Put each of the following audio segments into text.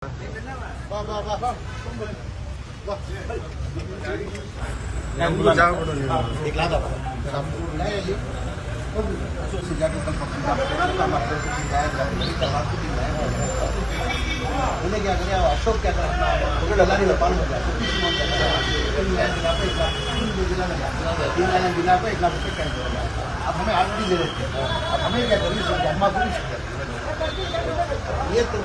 उन्हें क्या करें अशोक क्या करें पालन हो गया 3 लाइन को 1 लाख रुपये कैश होगा। अब हमें ऑलरेडी दे देते हैं। अब हमें क्या करें जमा को ये तो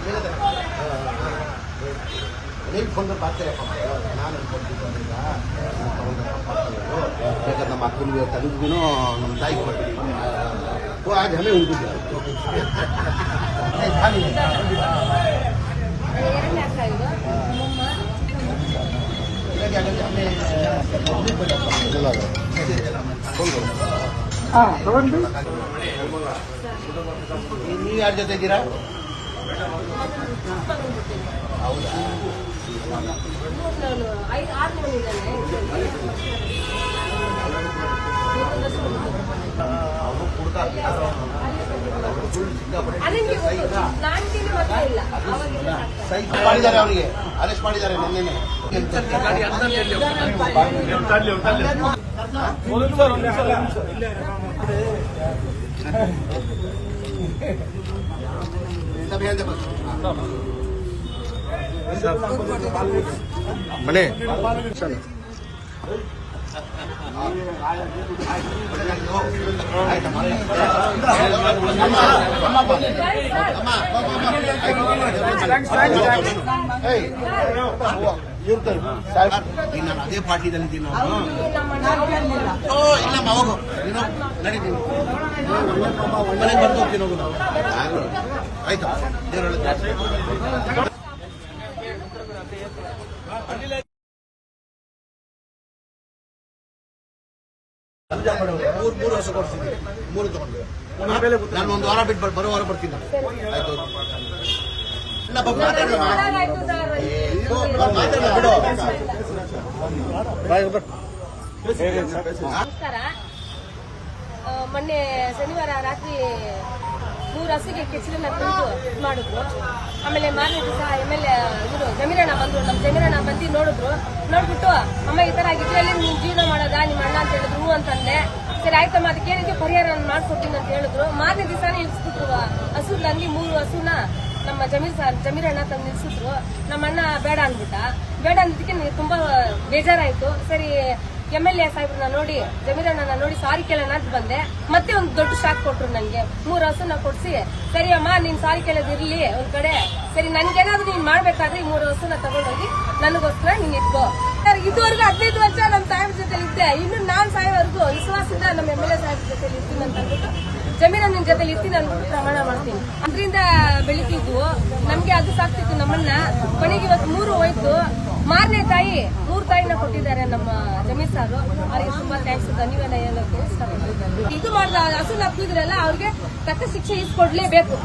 नहीं फोन पर बात करें ನಾನು ಯಾಕಂದ್ರೆ ನಮ್ಮ ಅಕ್ಕನಿಗೆ ತಂಗಿನೂ ನಮ್ಮ ತಾಯಿಗೆ ಕೊಟ್ಟಿದ್ದೀವಿ तो आज हमें उनको दिया ನೀವು ಯಾರ ಜೊತೆ ಇದ್ದೀರಾ? ಹೌದಾ? ಮಾಡಿದ್ದಾರೆ ಅವರಿಗೆ ಅರೆಸ್ಟ್ ಮಾಡಿದ್ದಾರೆ ನಿನ್ನೆ ಮನೆ ಅದೇ ಪಾರ್ಟಿದಲ್ಲಿ ಇಲ್ಲಮ್ಮ ಹೋಗು ನೀನು ನಡೀತೀನಿ ಮನೆಗೆ ಬರ್ದು ಹೋಗ್ತೀನಿ ಹೋಗು ನಾವು ಆಯ್ತು ಮೂರು ವರ್ಷ ಕೊಡ್ತೀನಿ 3 ತಗೊಂಡು ನಾನು 1 ವಾರ ಬಿಟ್ಟು ಬರೋ ವಾರ ಬರ್ತೀನಿ ಆಯ್ತು ನಮಸ್ಕಾರ. ಮೊನ್ನೆ ಶನಿವಾರ ರಾತ್ರಿ 3 ಹಸುಗೆ ಕೆಚ್ಚಲನ್ನ ತಂದು ಮಾಡಿದ್ರು. ಆಮೇಲೆ ಮಾರನೇ ದಿವಸ ಆಮೇಲೆ ಇವರು ಜಮೀರಣ್ಣ ಬಂದ್ರು. ನಮ್ಮ ಜಮೀರಣ್ಣ ಬಂದು ನೋಡ್ಬಿಟ್ಟು ಅಮ್ಮ ಈ ತರ ಆಗಿದ್ರಲ್ಲಿ ನೀನ್ ಜೀವನ ಮಾಡೋದಾ ನಿಮ್ಮ ಅಣ್ಣ ಅಂತ ಹೇಳಿದ್ರು ಅಂತಂದೆ. ಸರಿ ಆಯ್ತಮ್ಮ ಅದಕ್ಕೇನಿದೆ ಪರಿಹಾರ ಮಾಡ್ಕೊಡ್ತೀನಿ ಅಂತ ಹೇಳಿದ್ರು. ಮಾರನೇ ದಿವಸನೇ ನಿಲ್ಸ್ಬಿಟ್ರು ಹಸುಗಳಲ್ಲಿ 3 ಹಸುನ ನಮ್ಮ ಜಮೀರಣ್ಣ ತಂದು ನಿಲ್ಸಿದ್ರು. ನಮ್ಮ ಅಣ್ಣ ಬೇಡ ಅಂದ್ಬಿಟ್ಟ. ಬೇಡ ಅಂದಿದ್ದಕ್ಕೆ ತುಂಬಾ ಬೇಜಾರಾಯ್ತು. ಸರಿ MLA ಸಾಹೇಬ್ರನ್ನ ನೋಡಿ ಜಮೀರಣ್ಣನ ನೋಡಿ ಸಾರಿ ಕೇಳೋಣ ಅಂತ ಬಂದೆ. ಮತ್ತೆ ಒಂದು ದೊಡ್ಡ ಶಾಕ್ ಕೊಟ್ರು ನನ್ಗೆ. 3 ಹಸುನ ಕೊಡ್ಸಿ ಸರಿ ಅಮ್ಮ ನೀನ್ ಸಾರಿ ಕೇಳೋದಿರ್ಲಿ ಒಂದ್ ಕಡೆ, ಸರಿ ನನ್ಗೇನಾದ್ರು ನೀನ್ ಮಾಡ್ಬೇಕಾದ್ರೆ ಈ 3 ಹಸುನ ತಗೊಂಡೋಗಿ ನನಗೋಸ್ಕರ ನೀನ್ ಇಟ್ಕೋ. ಇದುವರೆಗೂ 15 ವರ್ಷ ನಮ್ಮ ಸಾಹೇಬ್ರ ಜೊತೆ ಇದ್ದೆ. ಇನ್ನು ನಾನ್ ಸಾಯೋವರೆಗೂ ವಿಶ್ವಾಸದಿಂದ ನಮ್ಮ MLA ಸಾಹೇಬ್ರ ಜೊತೆ ಇರ್ತೀನಿ ಅಂತ ಅಂದ್ಬಿಟ್ಟು ಜಮೀರಣ್ಣನ ಜೊತೆ ಇರ್ತೀನಿ ಅಂದ್ಬಿಟ್ಟು ಪ್ರಮಾಣ ಮಾಡ್ತೀನಿ. ಅದರಿಂದ ಬೆಳಿತಿದ್ವು ನಮ್ಗೆ ಅದು ಸಾಕ್ತಿತ್ತು ನಮ್ಮನ್ನ. ಕೊನೆಗೆ ಇವತ್ತು 3 ಹೋಯ್ತು. ಮಾರನೇ ತಾಯಿ 3 ತಾಯಿನ ಕೊಟ್ಟಿದ್ದಾರೆ ನಮ್ಮ ಜಮೀರ್ ಸಾರು. ಅವರಿಗೆ ತುಂಬಾ ಥ್ಯಾಂಕ್ಸ್, ಧನ್ಯವಾದ ಹೇಳೋಕೆ ಇಷ್ಟಪಡ್ತಿದ್ದಾರೆ. ಇದು ಮಾಡಿದ ಹಸುನ ಹಾಕಿದ್ರಲ್ಲ ಅವ್ರಿಗೆ ತಕ್ಕ ಶಿಕ್ಷೆ ಇಸ್ಕೊಡ್ಲೇಬೇಕು.